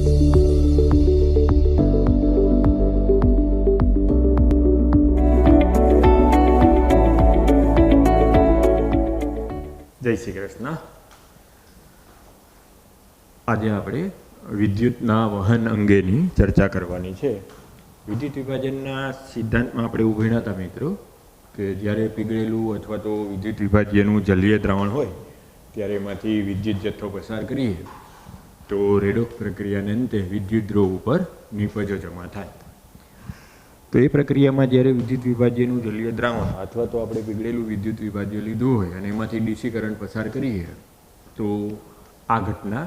જય શ્રી કૃષ્ણ. આજે આપણે વિદ્યુતના વહન અંગેની ચર્ચા કરવાની છે. વિદ્યુત વિભાજનના સિદ્ધાંતમાં આપણે એવું ભણ્યા હતા મિત્રો કે જ્યારે પીગળેલું અથવા તો વિદ્યુત વિભાજ્યનું જલીય દ્રાવણ હોય ત્યારે એમાંથી વિદ્યુત જથ્થો પસાર કરીએ તો રેડોક્સ પ્રક્રિયાને અંતે વિદ્યુત ધ્રુવ ઉપર નિપજો જમા થાય. તો એ પ્રક્રિયામાં જ્યારે વિદ્યુત વિભાજ્યનું જલીય દ્રાવણ અથવા તો આપણે પીગળેલું વિદ્યુત વિભાજ્ય લીધું હોય અને એમાંથી ડીસી કરંટ પસાર કરીએ તો આ ઘટના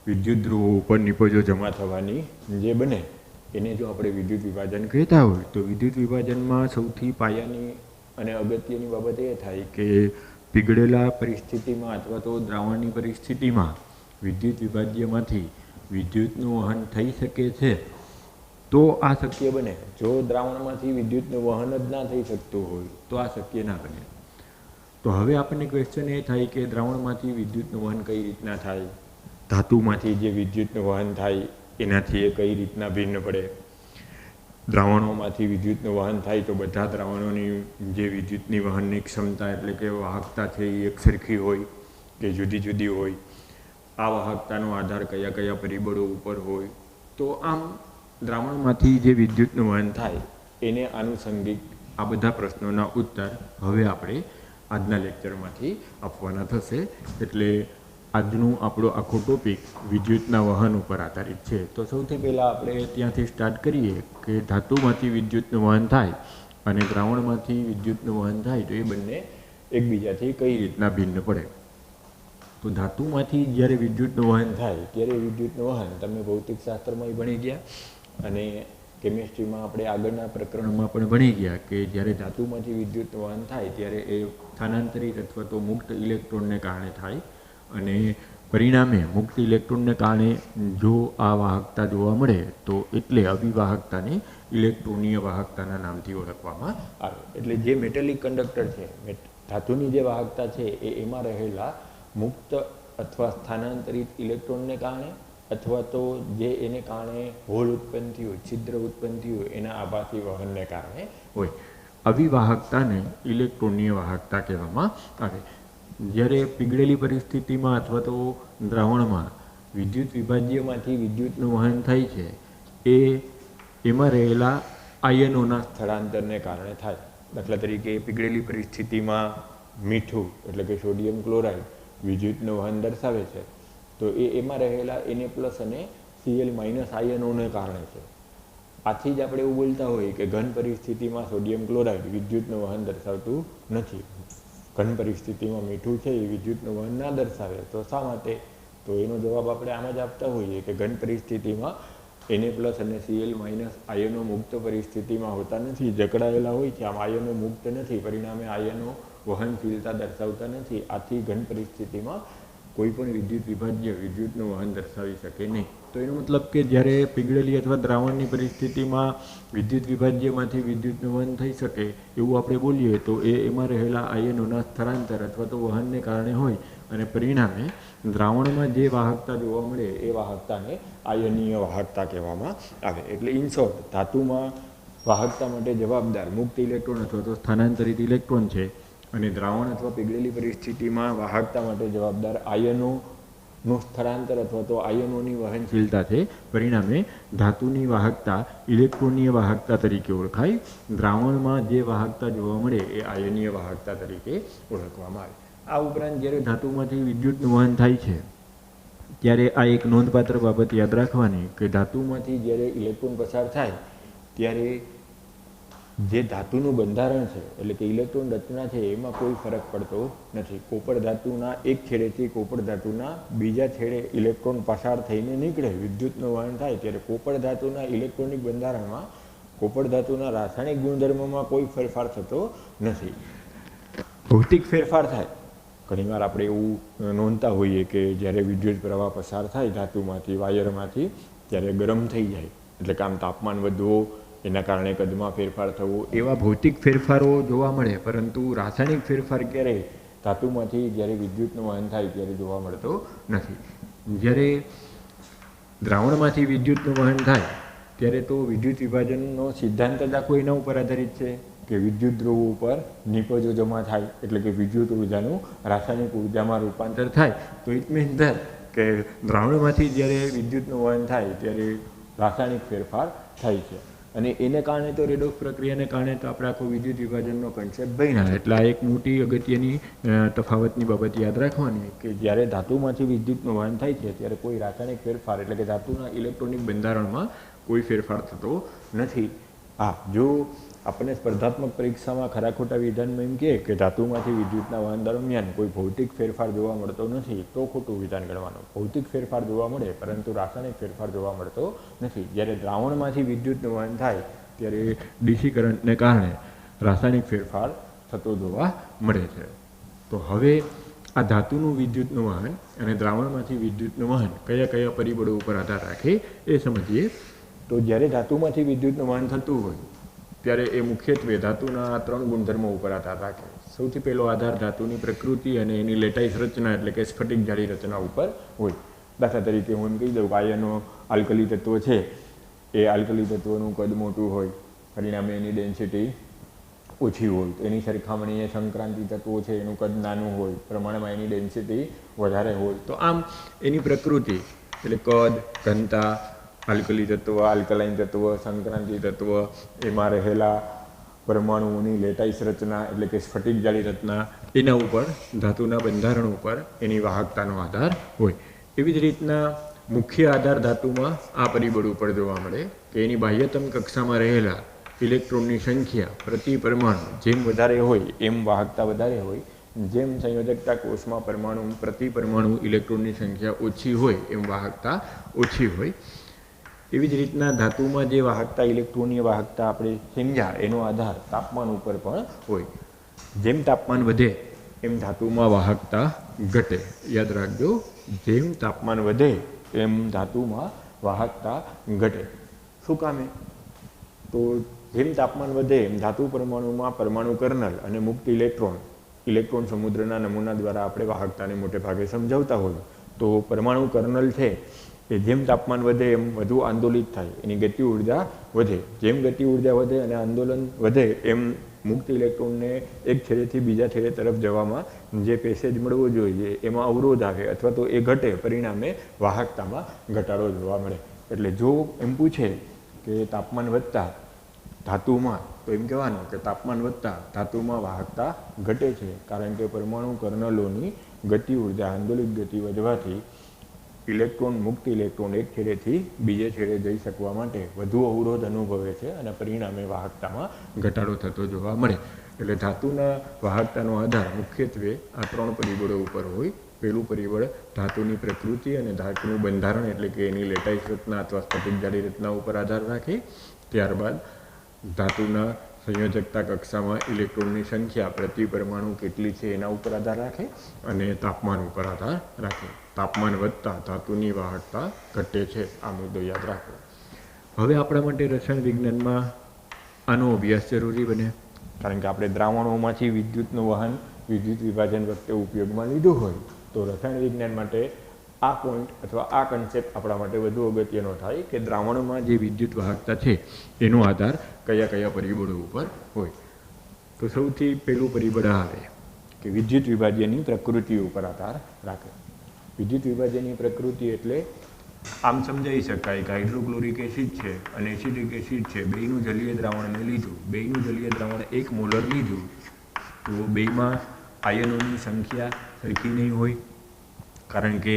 વિદ્યુત ધ્રુવો ઉપર નિપજો જમા થવાની જે બને એને જો આપણે વિદ્યુત વિભાજન કહેતા હોય તો વિદ્યુત વિભાજનમાં સૌથી પાયાની અને અગત્યની બાબત એ થાય કે પીગળેલા પરિસ્થિતિમાં અથવા તો દ્રાવણની પરિસ્થિતિમાં વિદ્યુત વિભાજ્યમાંથી વિદ્યુતનું વહન થઈ શકે છે તો આ શક્ય બને. જો દ્રાવણમાંથી વિદ્યુતનું વહન જ ના થઈ શકતું હોય તો આ શક્ય ના બને. તો હવે આપણને ક્વેશ્ચન એ થાય કે દ્રાવણમાંથી વિદ્યુતનું વહન કઈ રીતના થાય, ધાતુમાંથી જે વિદ્યુતનું વહન થાય એનાથી એ કઈ રીતના ભિન્ન પડે. દ્રાવણોમાંથી વિદ્યુતનું વહન થાય તો બધા દ્રાવણોની જે વિદ્યુતની વહનની ક્ષમતા એટલે કે વાહકતા છે એ એક સરખી હોય કે જુદી જુદી હોય. આ વાહકતાનો આધાર કયા કયા પરિબળો ઉપર હોય. તો આમ દ્રાવણમાંથી જે વિદ્યુતનું વહન થાય એને આનુષંગિક આ બધા પ્રશ્નોના ઉત્તર હવે આપણે આજના લેક્ચરમાંથી આપવાના થશે. એટલે આજનું આપણો આખો ટોપિક વિદ્યુતના વહન ઉપર આધારિત છે. તો સૌથી પહેલાં આપણે ત્યાંથી સ્ટાર્ટ કરીએ કે ધાતુમાંથી વિદ્યુતનું વહન થાય અને દ્રાવણમાંથી વિદ્યુતનું વહન થાય તો એ બંને એકબીજાથી કઈ રીતના ભિન્ન પડે. તો ધાતુમાંથી જ્યારે વિદ્યુતનું વહન થાય ત્યારે વિદ્યુતનું વહન તમે ભૌતિકશાસ્ત્રમાં ભણી ગયા અને કેમિસ્ટ્રીમાં આપણે આગળના પ્રકરણમાં પણ ભણી ગયા કે જ્યારે ધાતુમાંથી વિદ્યુતનું વહન થાય ત્યારે એ સ્થાનાંતરિત અથવા તો મુક્ત ઇલેક્ટ્રોનને કારણે થાય અને પરિણામે મુક્ત ઇલેક્ટ્રોનને કારણે જો આ વાહકતા જોવા મળે તો એટલે અવિવાહકતાને ઇલેક્ટ્રોનીય વાહકતાના નામથી ઓળખવામાં આવે. એટલે જે મેટેલિક કંડક્ટર છે ધાતુની જે વાહકતા છે એ એમાં રહેલા મુક્ત અથવા સ્થાનાંતરિત ઇલેક્ટ્રોનને કારણે અથવા તો જે એને કારણે હોલ ઉત્પન્ન થયું હોય, છિદ્ર ઉત્પન્ન થયું હોય એના આભાસી વહનને કારણે હોય. અવિવાહકતાને ઇલેક્ટ્રોનીય વાહકતા કહેવામાં આવે. જ્યારે પીગળેલી પરિસ્થિતિમાં અથવા તો દ્રાવણમાં વિદ્યુત વિભાજ્યમાંથી વિદ્યુતનું વહન થાય છે એ એમાં રહેલા આયનોના સ્થળાંતરને કારણે થાય. દાખલા તરીકે પીગળેલી પરિસ્થિતિમાં મીઠું એટલે કે સોડિયમ ક્લોરાઇડ વિદ્યુતનું વહન દર્શાવે છે તો એમાં રહેલા Na+ અને Cl- આયનોને કારણે છે. આથી જ આપણે એવું બોલતા હોઈએ કે ઘન પરિસ્થિતિમાં સોડિયમ ક્લોરાઇડ વિદ્યુતનું વહન દર્શાવતું નથી. ઘન પરિસ્થિતિમાં મીઠું છે એ વિદ્યુતનું વહન ના દર્શાવે તો શા માટે? તો એનો જવાબ આપણે આમ જ આપતા હોઈએ કે ઘન પરિસ્થિતિમાં Na+ અને Cl- આયનો મુક્ત પરિસ્થિતિમાં હોતા નથી, જકડાયેલા હોય છે. આમ આયનો મુક્ત નથી, પરિણામે આયનો વહનશીલતા દર્શાવતા નથી. આથી ઘન પરિસ્થિતિમાં કોઈ પણ વિદ્યુત વિભાજ્ય વિદ્યુતનું વહન દર્શાવી શકે નહીં. તો એનો મતલબ કે જ્યારે પીગળેલી અથવા દ્રાવણની પરિસ્થિતિમાં વિદ્યુત વિભાજ્યમાંથી વિદ્યુતનું વહન થઈ શકે એવું આપણે બોલીએ તો એમાં રહેલા આયનોના સ્થળાંતર અથવા તો વહનને કારણે હોય અને પરિણામે દ્રાવણમાં જે વાહકતા જોવા મળે એ વાહકતાને આયનીય વાહકતા કહેવામાં આવે. એટલે ઇન શોર્ટ ધાતુમાં વાહકતા માટે જવાબદાર મુક્ત ઇલેક્ટ્રોન અથવા તો સ્થાનાંતરિત ઇલેક્ટ્રોન છે અને દ્રાવણ અથવા પીગળેલી પરિસ્થિતિમાં વાહકતા માટે જવાબદાર આયનોનું સ્થળાંતર અથવા તો આયનોની વહનશીલતા છે. પરિણામે ધાતુની વાહકતા ઇલેક્ટ્રોનીય વાહકતા તરીકે ઓળખાય. દ્રાવણમાં જે વાહકતા જોવા મળે એ આયનીય વાહકતા તરીકે ઓળખવામાં આવે. આ ઉપરાંત જ્યારે ધાતુમાંથી વિદ્યુતનું વહન થાય છે ત્યારે આ એક નોંધપાત્ર બાબત યાદ રાખવાની કે ધાતુમાંથી જ્યારે ઇલેક્ટ્રોન પસાર થાય ત્યારે જે ધાતુનું બંધારણ છે એટલે કે ઇલેક્ટ્રોન રચના છે એમાં કોઈ ફરક પડતો નથી. કોપર ધાતુના એક છેડેથી કોપર ધાતુના બીજા છેડે ઇલેક્ટ્રોન પસાર થઈને નીકળે, વિદ્યુતનું વહન થાય ત્યારે કોપર ધાતુના ઇલેક્ટ્રોનિક બંધારણમાં કોપર ધાતુના રાસાયણિક ગુણધર્મોમાં કોઈ ફેરફાર થતો નથી. ભૌતિક ફેરફાર થાય. ઘણીવાર આપણે એવું નોંધતા હોઈએ કે જ્યારે વિદ્યુત પ્રવાહ પસાર થાય ધાતુમાંથી વાયરમાંથી ત્યારે ગરમ થઈ જાય એટલે કે આમ તાપમાન વધવું, એના કારણે કદમાં ફેરફાર થવો, એવા ભૌતિક ફેરફારો જોવા મળે. પરંતુ રાસાયણિક ફેરફાર ક્યારેય ધાતુમાંથી જ્યારે વિદ્યુતનું વહન થાય ત્યારે જોવા મળતો નથી. જ્યારે દ્રાવણમાંથી વિદ્યુતનું વહન થાય ત્યારે તો વિદ્યુત વિભાજનનો સિદ્ધાંત જ આખો એના ઉપર આધારિત છે કે વિદ્યુત ધ્રુવો ઉપર નિપજો જમા થાય, એટલે કે વિદ્યુત ઉર્જાનું રાસાયણિક ઉર્જામાં રૂપાંતર થાય. તો ઇટ મીન્સ ધેટ કે દ્રાવણમાંથી જ્યારે વિદ્યુતનું વહન થાય ત્યારે રાસાયણિક ફેરફાર થાય છે, અને એને કારણે તો રેડોક્સ પ્રક્રિયાને કારણે તો આપણે આખો વિદ્યુત વિભાજનનો કન્સેપ્ટ બન્યા. એટલે આ એક મોટી અગત્યની તફાવતની બાબત યાદ રાખવાની કે જ્યારે ધાતુમાંથી વિદ્યુતનું વહન થાય છે ત્યારે કોઈ રાસાયણિક ફેરફાર એટલે કે ધાતુના ઇલેક્ટ્રોનિક બંધારણમાં કોઈ ફેરફાર થતો નથી. હા, જો આપણને સ્પર્ધાત્મક પરીક્ષામાં ખરા ખોટા વિધાનમાં એમ કહે કે ધાતુમાંથી વિદ્યુતના વહન દરમિયાન કોઈ ભૌતિક ફેરફાર જોવા મળતો નથી, તો ખોટું વિધાન ગણવાનું. ભૌતિક ફેરફાર જોવા મળે પરંતુ રાસાયણિક ફેરફાર જોવા મળતો નથી. જ્યારે દ્રાવણમાંથી વિદ્યુતનું વહન થાય ત્યારે ડીસી કરંટને કારણે રાસાયણિક ફેરફાર થતો જોવા મળે છે. તો હવે આ ધાતુનું વિદ્યુતનું વહન અને દ્રાવણમાંથી વિદ્યુતનું વહન કયા કયા પરિબળો ઉપર આધાર રાખે એ સમજીએ. તો જ્યારે ધાતુમાંથી વિદ્યુતનું વહન થતું હોય ત્યારે એ મુખ્યત્વે ધાતુના 3 ગુણધર્મો ઉપર આધાર રાખે. સૌથી પહેલો આધાર ધાતુની પ્રકૃતિ અને એની લેટાઈસ રચના એટલે કે સ્ફટિક જાળી રચના ઉપર હોય. દાખલા તરીકે હું એમ કહી દઉં કે આયનો આલ્કલી તત્વ છે, એ આલ્કલી તત્વનું કદ મોટું હોય, પરિણામે એની ડેન્સિટી ઓછી હોય. તો એની સરખામણીએ સંક્રાંતિ તત્વો છે એનું કદ નાનું હોય, પ્રમાણમાં એની ડેન્સિટી વધારે હોય. તો આમ એની પ્રકૃતિ એટલે કદ, ઘનતા, આલ્કલી તત્વ, આલ્કલાઇન તત્વ, સંક્રાંતિ તત્વ, એમાં રહેલા પરમાણુઓની લેટાઈસ રચના એટલે કે સ્ફટિક જાળી રચના, એના ઉપર ધાતુના બંધારણ ઉપર એની વાહકતાનો આધાર હોય. એવી જ રીતના મુખ્ય આધાર ધાતુમાં આ પરિબળ ઉપર જોવા મળે કે એની બાહ્યતમ કક્ષામાં રહેલા ઇલેક્ટ્રોનની સંખ્યા પ્રતિ પરમાણુ જેમ વધારે હોય એમ વાહકતા વધારે હોય, જેમ સંયોજકતા કોષમાં પ્રતિ પરમાણુ ઇલેક્ટ્રોનની સંખ્યા ઓછી હોય એમ વાહકતા ઓછી હોય. એવી જ રીતના ધાતુમાં જે વાહકતા ઇલેક્ટ્રોનની વાહકતા આપણે સમજ્યા એનો આધાર તાપમાન ઉપર પણ હોય. જેમ તાપમાન વધે એમ ધાતુમાં વાહકતા ઘટે. યાદ રાખજો, જેમ તાપમાન વધે એમ ધાતુમાં વાહકતા ઘટે. શું કામે? તો જેમ તાપમાન વધે એમ ધાતુ પરમાણુમાં પરમાણુ કર્નલ અને મુક્ત ઇલેક્ટ્રોન સમુદ્રના નમૂના દ્વારા આપણે વાહકતાને મોટે ભાગે સમજાવતા હોય. તો પરમાણુ કર્નલ છે એ જેમ તાપમાન વધે એમ વધુ આંદોલિત થાય, એની ગતિ ઉર્જા વધે. જેમ ગતિ ઉર્જા વધે અને આંદોલન વધે એમ મુક્ત ઇલેક્ટ્રોનને એક છેડેથી બીજા છેડે તરફ જવામાં જે પેસેજ મળવો જોઈએ એમાં અવરોધ આવે અથવા તો એ ઘટે, પરિણામે વાહકતામાં ઘટાડો જોવા મળે. એટલે જો એમ પૂછે કે તાપમાન વધતા ધાતુમાં, તો એમ કહેવાનું કે તાપમાન વધતા ધાતુમાં વાહકતા ઘટે છે, કારણ કે પરમાણુ કર્નલોની ગતિ ઉર્જા આંદોલિક ગતિ વધવાથી મુક્ત ઇલેક્ટ્રોન એક છેડેથી બીજે છેડે જઈ શકવા માટે વધુ અવરોધ અનુભવે છે અને પરિણામે વાહકતામાં ઘટાડો થતો જોવા મળે. એટલે ધાતુના વાહકતાનો આધાર મુખ્યત્વે આ 3 પરિબળો ઉપર હોય. પહેલું પરિબળ ધાતુની પ્રકૃતિ અને ધાતુનું બંધારણ એટલે કે એની લેટાઈસ રચના અથવા સ્ફટિક જાળી રચના ઉપર આધાર રાખે. ત્યારબાદ ધાતુના સંયોજકતા કક્ષામાં ઇલેક્ટ્રોનની સંખ્યા પ્રતિ પરમાણુ કેટલી છે એના ઉપર આધાર રાખે અને તાપમાન ઉપર આધાર રાખે. તાપમાન વધતા ધાતુની વાહકતા ઘટે છે. આ મુદ્દો યાદ રાખો. હવે આપણા માટે રસાયણ વિજ્ઞાનમાં આનો અભ્યાસ જરૂરી બને, કારણ કે આપણે દ્રાવણોમાંથી વિદ્યુતનું વહન વિદ્યુત વિભાજન વખતે ઉપયોગમાં લીધું હોય તો રસાયણ વિજ્ઞાન માટે આ પોઈન્ટ અથવા આ કન્સેપ્ટ આપણા માટે વધુ અગત્યનો થાય કે દ્રાવણમાં જે વિદ્યુત વાહકતા છે એનો આધાર કયા કયા પરિબળો ઉપર હોય. તો સૌથી પહેલું પરિબળ આવે કે વિદ્યુત વિભાજ્યની પ્રકૃતિ ઉપર આધાર રાખે. વિદ્યુત વિભાજ્યની પ્રકૃતિ એટલે આમ સમજાવી શકાય કે હાઇડ્રોક્લોરિક એસિડ છે અને એસિડિક એસિડ છે, બેયનું જલીય દ્રાવણ મેં લીધું, બેયનું જલીય દ્રાવણ 1 મોલર લીધું, તો બેયમાં આયનોની સંખ્યા સરખી નહીં હોય, કારણ કે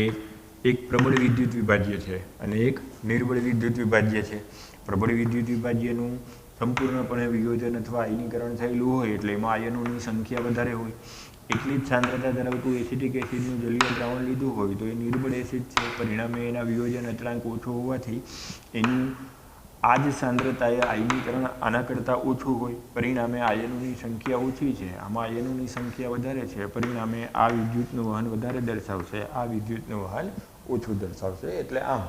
એક પ્રબળ વિદ્યુત વિભાજ્ય છે અને એક નિર્બળ વિદ્યુત વિભાજ્ય છે. પ્રબળ વિદ્યુત વિભાજ્યનું સંપૂર્ણપણે વિયોજન અથવા આયનીકરણ થયેલું હોય એટલે એમાં આયનોની સંખ્યા વધારે હોય. એટલી જ સાંદ્રતા ધરાવતું એસિડિક એસિડનું જલીય દ્રાવણ લીધું હોય તો એ નિર્બળ એસિડ છે, પરિણામે એના વિયોજન અચળાંક ઓછો હોવાથી એનું આ જ સાંદ્રતાએ આયનીકરણ આના કરતાં ઓછું હોય, પરિણામે આયનોની સંખ્યા ઓછી છે, આમાં આયનોની સંખ્યા વધારે છે, પરિણામે આ વિદ્યુતનું વહન વધારે દર્શાવશે, આ વિદ્યુતનું વહન ઓછું દર્શાવશે. એટલે આમ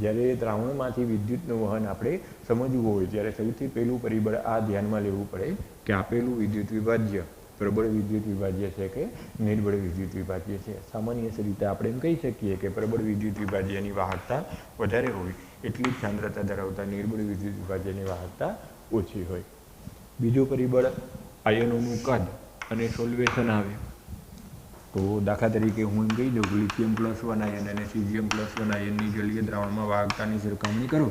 જ્યારે દ્રાવણમાંથી વિદ્યુતનું વહન આપણે સમજવું હોય ત્યારે સૌથી પહેલું પરિબળ આ ધ્યાનમાં લેવું પડે કે આપેલું વિદ્યુત વિભાજ્ય પ્રબળ વિદ્યુત વિભાજ્ય છે કે નિર્બળ વિદ્યુત વિભાજ્ય છે. સામાન્ય રીતે આપણે એમ કહી શકીએ કે પ્રબળ વિદ્યુત વિભાજ્યની વાહકતા વધારે હોય એટલી જ સાંદ્રતા ધરાવતા નિર્બળ વિદ્યુત વિભાજ્યની વાહકતા ઓછી હોય. બીજો પરિબળ આયનોનું કદ અને સોલ્યુશન આવે. તો દાખલા તરીકે હું એમ કહી દઉં કે લિથિયમ +1 આયન અને સીઝિયમ +1 આયનની જલીય દ્રાવણમાં વાહકતાની સરખામણી કરો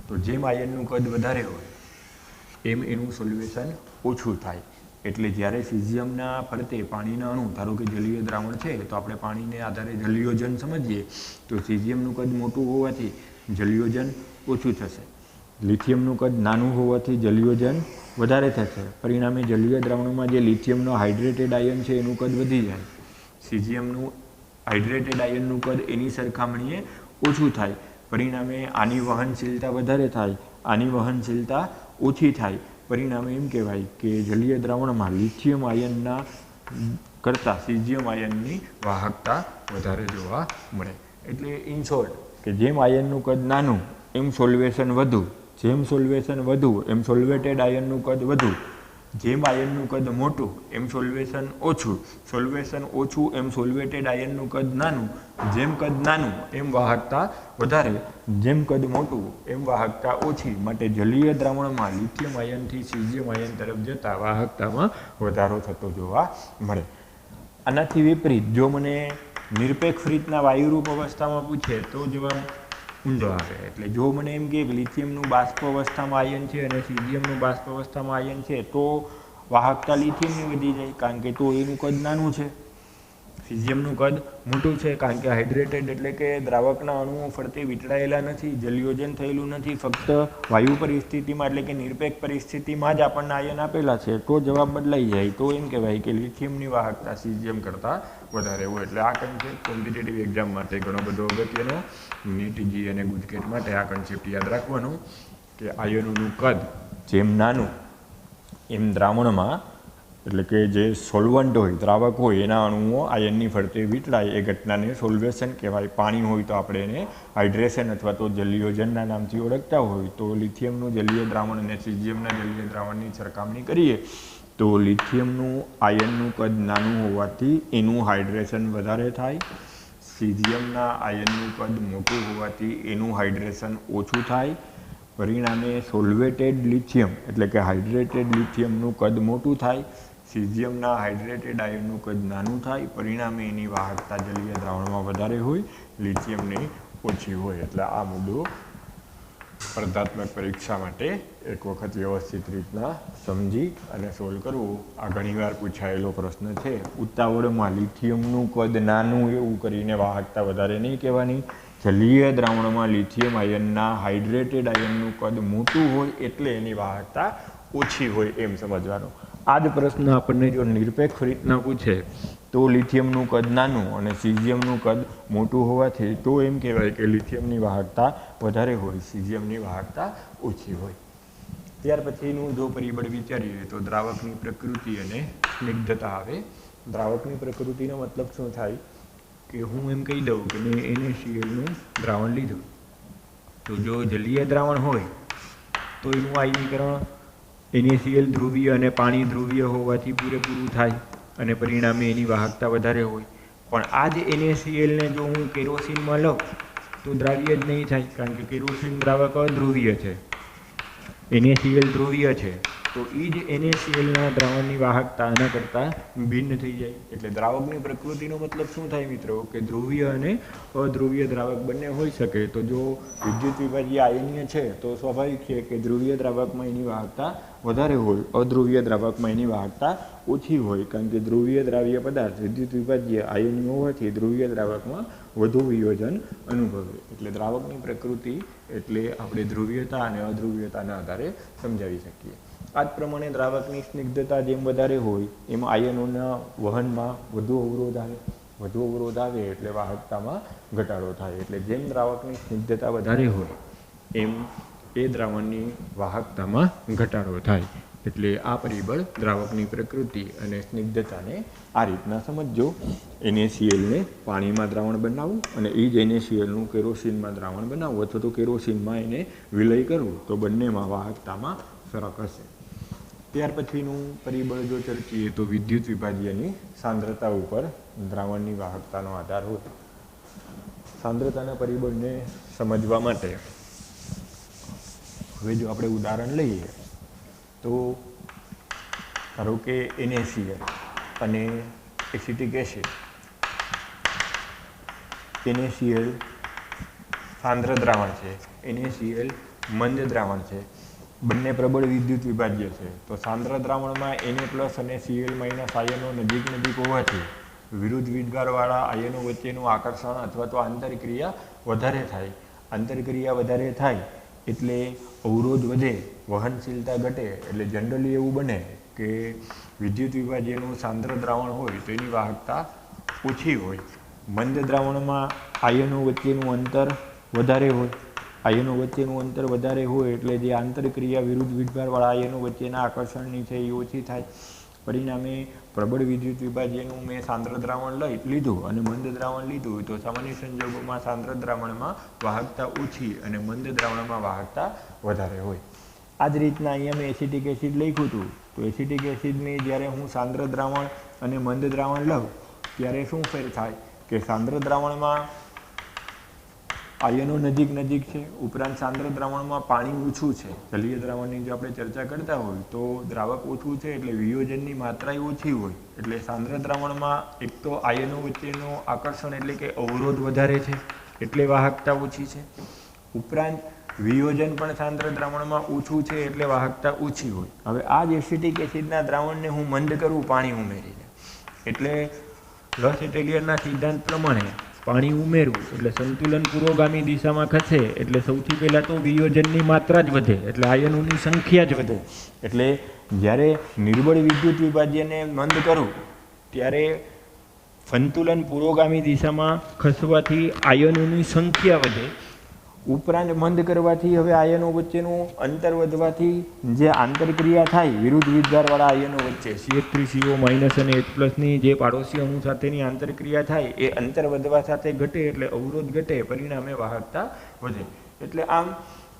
તો જેમ આયનનું કદ વધારે હોય એમ એનું સોલ્યુશન ઓછું થાય. એટલે જ્યારે સીઝિયમના ફરતે પાણીના અણુ, ધારો કે જલીય દ્રાવણ છે તો આપણે પાણીને આધારે જલિયોજન સમજીએ તો સીઝિયમનું કદ મોટું હોવાથી જલિયોજન ઓછું થશે. લિથિયમનું કદ નાનું હોવાથી જલિયોજન વધારે થશે. પરિણામે જલીય દ્રાવણમાં જે લિથિયમનો હાઇડ્રેટેડ આયન છે એનું કદ વધી જાય. સીઝિયમનું હાઇડ્રેટેડ આયનનું કદ એની સરખામણીએ ઓછું થાય. પરિણામે આની વહનશીલતા વધારે થાય, આની વહનશીલતા ઓછી થાય. પરિણામે એમ કહેવાય કે જલીય દ્રાવણમાં લિથિયમ આયનના કરતાં સીઝિયમ આયનની વાહકતા વધારે જોવા મળે. એટલે ઇન શોર્ટ કે જેમ આયનનું કદ નાનું એમ સોલ્યુશન વધુ, જેમ સોલ્યુશન વધુ એમ સોલ્વેટેડ આયનનું કદ વધુ, જેમ આયનનું કદ મોટું એમ સોલ્યુશન ઓછું, સોલ્યુશન ઓછું એમ સોલ્વેટેડ આયનનું કદ નાનું, જેમ કદ નાનું એમ વાહકતા વધારે, જેમ કદ મોટું એમ વાહકતા ઓછી. માટે જલીય દ્રાવણમાં લિથિયમ આયનથી સીઝિયમ આયન તરફ જતા વાહકતામાં વધારો થતો જોવા મળે. આનાથી વિપરીત જો મને નિરપેક્ષ રીતના વાયુરૂપ અવસ્થામાં પૂછે તો જવાબ ઊંધો આવે. એટલે જો મને એમ કે લિથિયમનું બાષ્પ અવસ્થામાં આયન છે અને સીઝિયમનું બાષ્પ અવસ્થામાં આયન છે તો વાહકતા લિથિયમની વધી જાય, કારણ કે તો એનું કદ નાનું છે. સીઝિયમનું કદ મોટું છે કારણ કે હાઇડ્રેટેડ એટલે કે દ્રાવકના અણુઓ ફરતે વીંટળાયેલા નથી, જલિયોજન થયેલું નથી. ફક્ત વાયુ પરિસ્થિતિમાં એટલે કે નિરપેક્ષ પરિસ્થિતિમાં જ આપણને આયન આપેલા છે તો જવાબ બદલાઈ જાય. તો એમ કહેવાય કે લિથિયમની વાહકતા સીઝિયમ કરતાં વધારે હોય. એટલે આ કન્સેપ્ટ કોમ્પિટિટિવ એક્ઝામ માટે ઘણો બધો અગત્યનો, નીટ, જી અને ગુજકેટ માટે આ કન્સેપ્ટ યાદ રાખવાનો કે આયનોનું કદ જેમ નાનું એમ દ્રાવણમાં એટલે કે જે સોલ્વન્ટ હોય, દ્રાવક હોય એના અણુઓ આયનની ફરતે વીંટળાય એ ઘટનાને સોલ્વેશન કહેવાય. પાણી હોય તો આપણે એને હાઇડ્રેશન અથવા તો જલિયોજનના નામથી ઓળખતા હોય. તો લિથિયમનું જલીય દ્રાવણ અને સીઝિયમના જલીય દ્રાવણની સરખામણી કરીએ તો લિથિયમનું આયનનું કદ નાનું હોવાથી એનું હાઇડ્રેશન વધારે થાય, સીઝિયમના આયનનું કદ મોટું હોવાથી એનું હાઇડ્રેશન ઓછું થાય. પરિણામે સોલ્વેટેડ લિથિયમ એટલે કે હાઇડ્રેટેડ લિથિયમનું કદ મોટું થાય, સીઝિયમના હાઇડ્રેટેડ આયનનું કદ નાનું થાય. પરિણામે એની વાહકતા જલીય દ્રાવણમાં વધારે હોય, લિથિયમની ઓછી હોય. એટલે આ મુદ્દો સ્પર્ધાત્મક પરીક્ષા માટે એક વખત વ્યવસ્થિત રીતના સમજી અને સોલ્વ કરવું. આ ઘણીવાર પૂછાયેલો પ્રશ્ન છે. ઉતાવળમાં લિથિયમનું કદ નાનું એવું કરીને વાહકતા વધારે નહીં કહેવાની. જલીય દ્રાવણમાં લિથિયમ આયનના હાઇડ્રેટેડ આયનનું કદ મોટું હોય એટલે એની વાહકતા ઓછી હોય એમ સમજવાનું. આ જ પ્રશ્ન આપણને જો નિરપેક્ષ રીતના પૂછે તો લિથિયમનું કદ નાનું અને સીઝિયમનું કદ મોટું હોવાથી તો એમ કહેવાય કે લિથિયમની વાહકતા વધારે હોય, સીઝિયમની વાહકતા ઓછી હોય. ત્યાર પછીનું જો પરિબળ વિચારીએ તો દ્રાવકની પ્રકૃતિ અને સ્નિગ્ધતા આવે. દ્રાવકની પ્રકૃતિનો મતલબ શું થાય કે હું એમ કહી દઉં કે મેં NaClનું દ્રાવણ લીધું તો જો જલીય દ્રાવણ હોય તો એનું આયનીકરણ NaCl ધ્રુવીય અને પાણી ધ્રુવીય હોવાથી પૂરેપૂરું થાય અને પરિણામે એની વાહકતા વધારે હોય. પણ આ જ NaClને જો હું કેરોસીનમાં લઉં તો દ્રાવ્ય જ નહીં થાય, કારણ કે કેરોસીન દ્રાવક અધ્રુવીય છે, NaCl ધ્રુવીય છે. તો એ જ NaClના દ્રાવણની વાહકતા આના કરતાં ભિન્ન થઈ જાય. એટલે દ્રાવકની પ્રકૃતિનો મતલબ શું થાય મિત્રો કે ધ્રુવીય અને અધ્રુવીય દ્રાવક બંને હોઈ શકે. તો જો વિદ્યુત વિભાજ્ય આયનીય છે તો સ્વાભાવિક છે કે ધ્રુવીય દ્રાવકમાં એની વાહકતા વધારે હોય, અધ્રુવીય દ્રાવકમાં એની વાહકતા ઓછી હોય, કારણ કે ધ્રુવીય દ્રાવ્ય પદાર્થ વિદ્યુત વિભાજ્ય આયનીય હોવાથી ધ્રુવીય દ્રાવકમાં વધુ વિયોજન અનુભવે. એટલે દ્રાવકની પ્રકૃતિ એટલે આપણે ધ્રુવીયતા અને અધ્રુવીયતાના આધારે સમજાવી શકીએ. આ જ પ્રમાણે દ્રાવકની સ્નિગ્ધતા જેમ વધારે હોય એમ આયનોના વહનમાં વધુ અવરોધ આવે એટલે વાહકતામાં ઘટાડો થાય. એટલે જેમ દ્રાવકની સ્નિગ્ધતા વધારે હોય એમ એ દ્રાવણની વાહકતામાં ઘટાડો થાય. એટલે આ પરિબળ દ્રાવકની પ્રકૃતિ અને સ્નિગ્ધતાને આ રીતના સમજો. NaClને પાણીમાં દ્રાવણ બનાવવું અને એ જ NaClનું કેરોસીનમાં દ્રાવણ બનાવવું અથવા તો કેરોસીનમાં એને વિલય કરવું તો બંનેમાં વાહકતામાં ફરક હશે. ત્યાર પછીનું પરિબળ જો ચર્ચીએ તો વિદ્યુત વિભાજ્યની સાંદ્રતા ઉપર દ્રાવણની વાહકતાનો આધાર હોય. સાંદ્રતાના પરિબળને સમજવા માટે હવે જો આપણે ઉદાહરણ લઈએ તો ધારો કે NaCl અને એસિટિક એસિડ. NaCl સાંદ્ર દ્રાવણ છે, NaCl મંદ દ્રાવણ છે, બંને પ્રબળ વિદ્યુત વિભાજ્ય છે. તો સાંદ્ર દ્રાવણમાં Na+ અને Cl- આયનો નજીક હોવાથી વિરુદ્ધ વીજભારવાળા આયનો વચ્ચેનું આકર્ષણ અથવા તો આંતરક્રિયા વધારે થાય. આંતરક્રિયા વધારે થાય એટલે અવરોધ વધે, વહનશીલતા ઘટે. એટલે જનરલી એવું બને કે વિદ્યુત વિભાજ્યનું સાંદ્ર દ્રાવણ હોય તો એની વાહકતા ઓછી હોય. મંદ દ્રાવણમાં આયનો વચ્ચેનું અંતર વધારે હોય. આયનો વચ્ચેનું અંતર વધારે હોય એટલે જે આંતરક્રિયા વિરુદ્ધ વીજભારવાળા આયનો વચ્ચેના આકર્ષણની છે એ ઓછી થાય. પરિણામે પ્રબળ વિદ્યુત વિભાજ્યનું મેં સાંદ્ર દ્રાવણ લીધું અને મંદ દ્રાવણ લીધું તો સામાન્ય સંજોગોમાં સાંદ્ર દ્રાવણમાં વાહકતા ઓછી અને મંદ દ્રાવણમાં વાહકતા વધારે હોય. આ જ રીતના અહીંયા મેં એસિટિક એસિડ લખ્યું હતું. તો એસિટિક એસિડની જ્યારે હું સાંદ્ર દ્રાવણ અને મંદ દ્રાવણ લઉં ત્યારે શું ફેર થાય કે સાંદ્ર દ્રાવણમાં આયનો નજીક છે, ઉપરાંત સાંદ્ર દ્રાવણમાં પાણી ઓછું છે. જલીય દ્રાવણની જો આપણે ચર્ચા કરતા હોય તો દ્રાવક ઓછું છે એટલે વિયોજનની માત્રા ઓછી હોય. એટલે સાંદ્ર દ્રાવણમાં એક તો આયનો વચ્ચેનો આકર્ષણ એટલે કે અવરોધ વધારે છે એટલે વાહકતા ઓછી છે. ઉપરાંત વિયોજન પણ સાંદ્ર દ્રાવણમાં ઓછું છે એટલે વાહકતા ઓછી હોય. હવે આ જ એસિટિક એસિડના દ્રાવણને હું મંદ કરું પાણી ઉમેરીને, એટલે લસ એટેલિયરના સિદ્ધાંત પ્રમાણે પાણી ઉમેરવું એટલે સંતુલન પુરોગામી દિશામાં ખસે. એટલે સૌથી પહેલાં તો વિયોજનની માત્રા જ વધે એટલે આયનોની સંખ્યા જ વધે. એટલે જ્યારે નિર્બળ વિદ્યુત વિભાજ્યને મંદ કરું ત્યારે સંતુલન પુરોગામી દિશામાં ખસવાથી આયનોની સંખ્યા વધે. ઉપરાંત મંદ કરવાથી હવે આયનો વચ્ચેનું અંતર વધવાથી જે આંતરક્રિયા થાય વિરુદ્ધ વીજભારવાળા આયનો વચ્ચે CH3CO- અને H+ની જે પાડોશી અણુ સાથેની આંતરક્રિયા થાય એ અંતર વધવા સાથે ઘટે એટલે અવરોધ ઘટે, પરિણામે વાહકતા વધે. એટલે આમ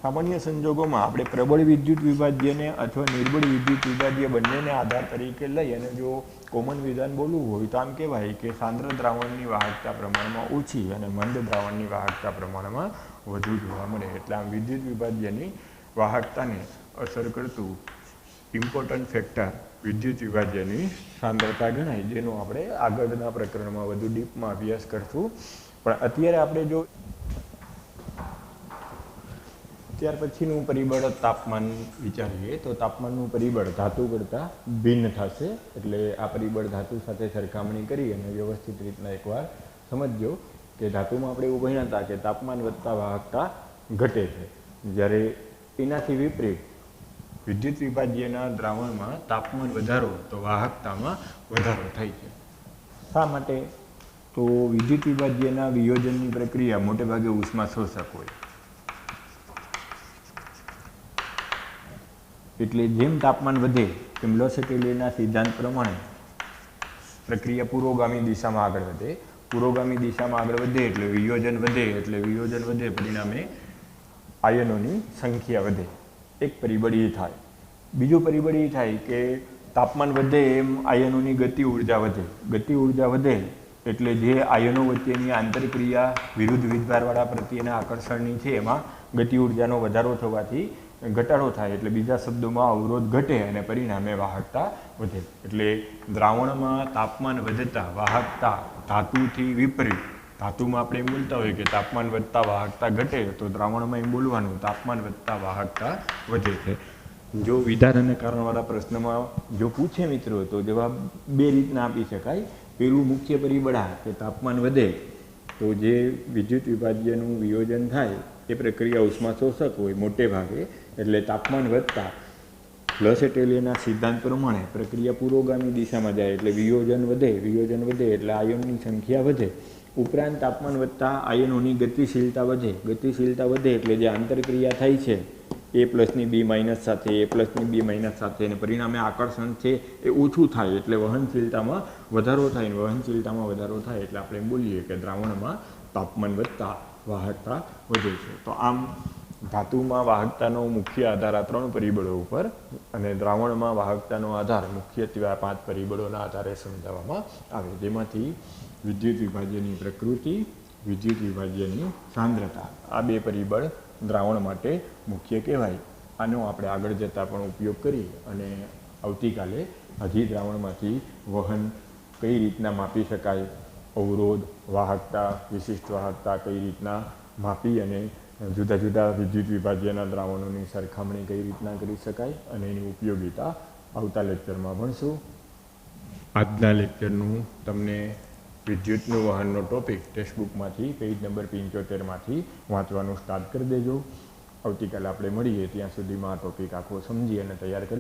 સામાન્ય સંજોગોમાં આપણે પ્રબળ વિદ્યુત વિભાજ્યને અથવા નિર્બળ વિદ્યુત વિભાજ્ય બંનેને આધાર તરીકે લઈ અને જો કોમન વિધાન બોલવું હોય તો આમ કહેવાય કે સાંદ્ર દ્રાવણની વાહકતા પ્રમાણમાં ઓછી અને મંદ દ્રાવણની વાહકતા પ્રમાણમાં વધુ જોવા મળે. એટલે આમ વિદ્યુત વિભાજ્યની વાહકતાને અસર કરતું ઇમ્પોર્ટન્ટ ફેક્ટર વિદ્યુત વિભાજ્યની સાંદ્રતા ગણાય, જેનો આપણે આગળના પ્રકરણમાં વધુ ડીપમાં અભ્યાસ કરશું. પણ અત્યારે આપણે જો ત્યાર પછીનું પરિબળ તાપમાન વિચારીએ તો તાપમાનનું પરિબળ ધાતુ કરતાં ભિન્ન થશે. એટલે આ પરિબળ ધાતુ સાથે સરખામણી કરી અને વ્યવસ્થિત રીતના એકવાર સમજજો કે ધાતુમાં આપણે એવું ભણ્યા હતા કે તાપમાન વધતા વાહકતા ઘટે છે, જ્યારે એનાથી વિપરીત વિદ્યુત વિભાજ્યના દ્રાવણમાં તાપમાન વધારો તો વાહકતામાં વધારો થાય છે. શા માટે? તો વિદ્યુત વિભાજ્યના વિયોજનની પ્રક્રિયા મોટે ભાગે ઉષ્મા શોષક હોય. એટલે જેમ તાપમાન વધે તેમ લસ એટેલિયરના સિદ્ધાંત પ્રમાણે પ્રક્રિયા પુરોગામી દિશામાં આગળ વધે. પુરોગામી દિશામાં આગળ વધે એટલે વિયોજન વધે, પરિણામે આયનોની સંખ્યા વધે. એક પરિબળ એ થાય. બીજું પરિબળ એ થાય કે તાપમાન વધે એમ આયનોની ગતિ ઉર્જા વધે. ગતિ ઉર્જા વધે એટલે જે આયનો વચ્ચેની આંતરક્રિયા વિરુદ્ધ વીજભારવાળા પ્રત્યેના આકર્ષણની છે એમાં ગતિ ઉર્જાનો વધારો થવાથી ઘટાડો થાય. એટલે બીજા શબ્દોમાં અવરોધ ઘટે અને પરિણામે વાહકતા વધે. એટલે દ્રાવણમાં તાપમાન વધતા વાહકતા ધાતુથી વિપરીત. ધાતુમાં આપણે એમ બોલતા હોય કે તાપમાન વધતા વાહકતા ઘટે, તો દ્રાવણમાં એમ બોલવાનું તાપમાન વધતા વાહકતા વધે છે. જો વિધાન અને કારણવાળા પ્રશ્નમાં જો પૂછે મિત્રો તો જવાબ બે રીતના આપી શકાય. પેલું મુખ્ય પરિબળ આ કે તાપમાન વધે તો જે વિદ્યુત વિભાજ્યનું વિયોજન થાય એ પ્રક્રિયા ઉષ્મા શોષક હોય મોટે ભાગે. એટલે તાપમાન વધતા લસ એટેલિયરના સિદ્ધાંત પ્રમાણે પ્રક્રિયા પુરોગામી દિશામાં જાય એટલે વિયોજન વધે એટલે આયનોની સંખ્યા વધે. ઉપરાંત તાપમાન વધતા આયનોની ગતિશીલતા વધે એટલે જે આંતરક્રિયા થાય છે A+ની B- સાથે, A+ની B- સાથે, અને પરિણામે આકર્ષણ છે એ ઓછું થાય એટલે વહનશીલતામાં વધારો થાય એટલે આપણે એમ બોલીએ કે દ્રાવણમાં તાપમાન વધતા વાહકતા વધે છે. તો આમ ધાતુમાં વાહકતાનો મુખ્ય આધાર આ 3 પરિબળો ઉપર અને દ્રાવણમાં વાહકતાનો આધાર મુખ્યત્વે આ 5 પરિબળોના આધારે સમજાવવામાં આવે, જેમાંથી વિદ્યુત વિભાજ્યની પ્રકૃતિ, વિદ્યુત વિભાજ્યની સાંદ્રતા, આ 2 પરિબળ દ્રાવણ માટે મુખ્ય કહેવાય. આનો આપણે આગળ જતાં પણ ઉપયોગ કરી અને આવતીકાલે હજી દ્રાવણમાંથી વહન કઈ રીતના માપી શકાય, અવરોધ, વાહકતા, વિશિષ્ટ વાહકતા કઈ રીતના માપી અને જુદા જુદા વિદ્યુત વિભાજ્યના દ્રાવણોની સરખામણી કઈ રીતના કરી શકાય અને એની ઉપયોગિતા આવતા લેક્ચરમાં ભણશું. આજના લેક્ચરનું તમને વિદ્યુતનું વહનનો ટોપિક ટેક્સ્ટબુકમાંથી પેજ નંબર 75માંથી વાંચવાનું સ્ટાર્ટ કરી દેજો. આવતીકાલે આપણે મળીએ ત્યાં સુધીમાં આ ટોપિક આખો સમજી અને તૈયાર કરી